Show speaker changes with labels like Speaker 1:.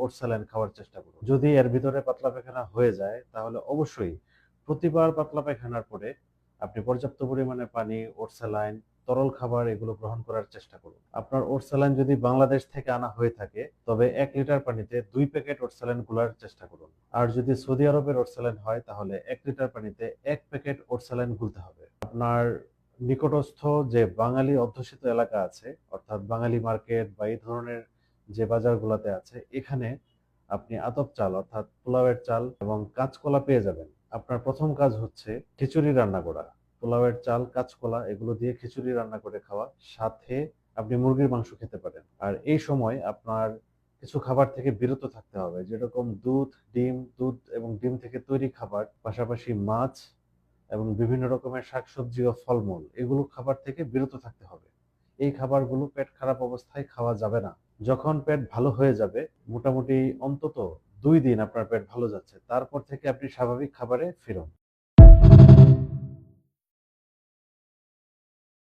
Speaker 1: Oats saline খাওয়ার চেষ্টা করুন। যদি এর ভিতরে পাতলা পায়খানা হয়ে যায় তাহলে অবশ্যই প্রতিবার পাতলা পায়খানার পরে আপনি পর্যাপ্ত পরিমাণে পানি, ওটস স্যালাইন, তরল খাবার এগুলো গ্রহণ করার চেষ্টা করুন। আপনার ওটস স্যালাইন যদি বাংলাদেশ থেকে আনা হয়ে থাকে তবে ১ লিটার পানিতে ২ প্যাকেট ওটস স্যালাইন গুলার চেষ্টা করুন। আর যদি সৌদি আরবের ওটস স্যালাইন হয় তাহলে ১ লিটার পানিতে ১ প্যাকেট ওটস স্যালাইন গুলতে হবে। আপনার নিকটস্থ যে বাঙালি অধ্যুষিত এলাকা আছে অর্থাৎ বাঙালি মার্কেট বা এই ধরনের যে বাজারগুলোতে আছে এখানে আপনি আতপ চাল অর্থাৎ পোলাওয়ের চাল এবং কাঁচকলা পেয়ে যাবেন। আপনার প্রথম কাজ হচ্ছে খিচুড়ি রান্না করা। পোলাওয়ের চাল, কাঁচকলা এগুলো দিয়ে খিচুড়ি রান্না করে খাওয়া। সাথে আপনি মুরগির মাংস খেতে পারেন। আর এই সময় আপনার কিছু খাবার থেকে বিরত থাকতে হবে। যেরকম দুধ এবং ডিম থেকে তৈরি খাবার, পাশাপাশি মাছ এবং বিভিন্ন রকমের শাকসবজি ও ফলমূল এগুলো খাবার থেকে বিরত থাকতে হবে। এই খাবারগুলো পেট খারাপ অবস্থায় খাওয়া যাবে না। যখন পেট ভালো হয়ে যাবে, মোটামুটি অন্তত ২ দিন আপনার পেট ভালো যাচ্ছে, তারপর থেকে আপনি স্বাভাবিক খাবারে ফিরুন।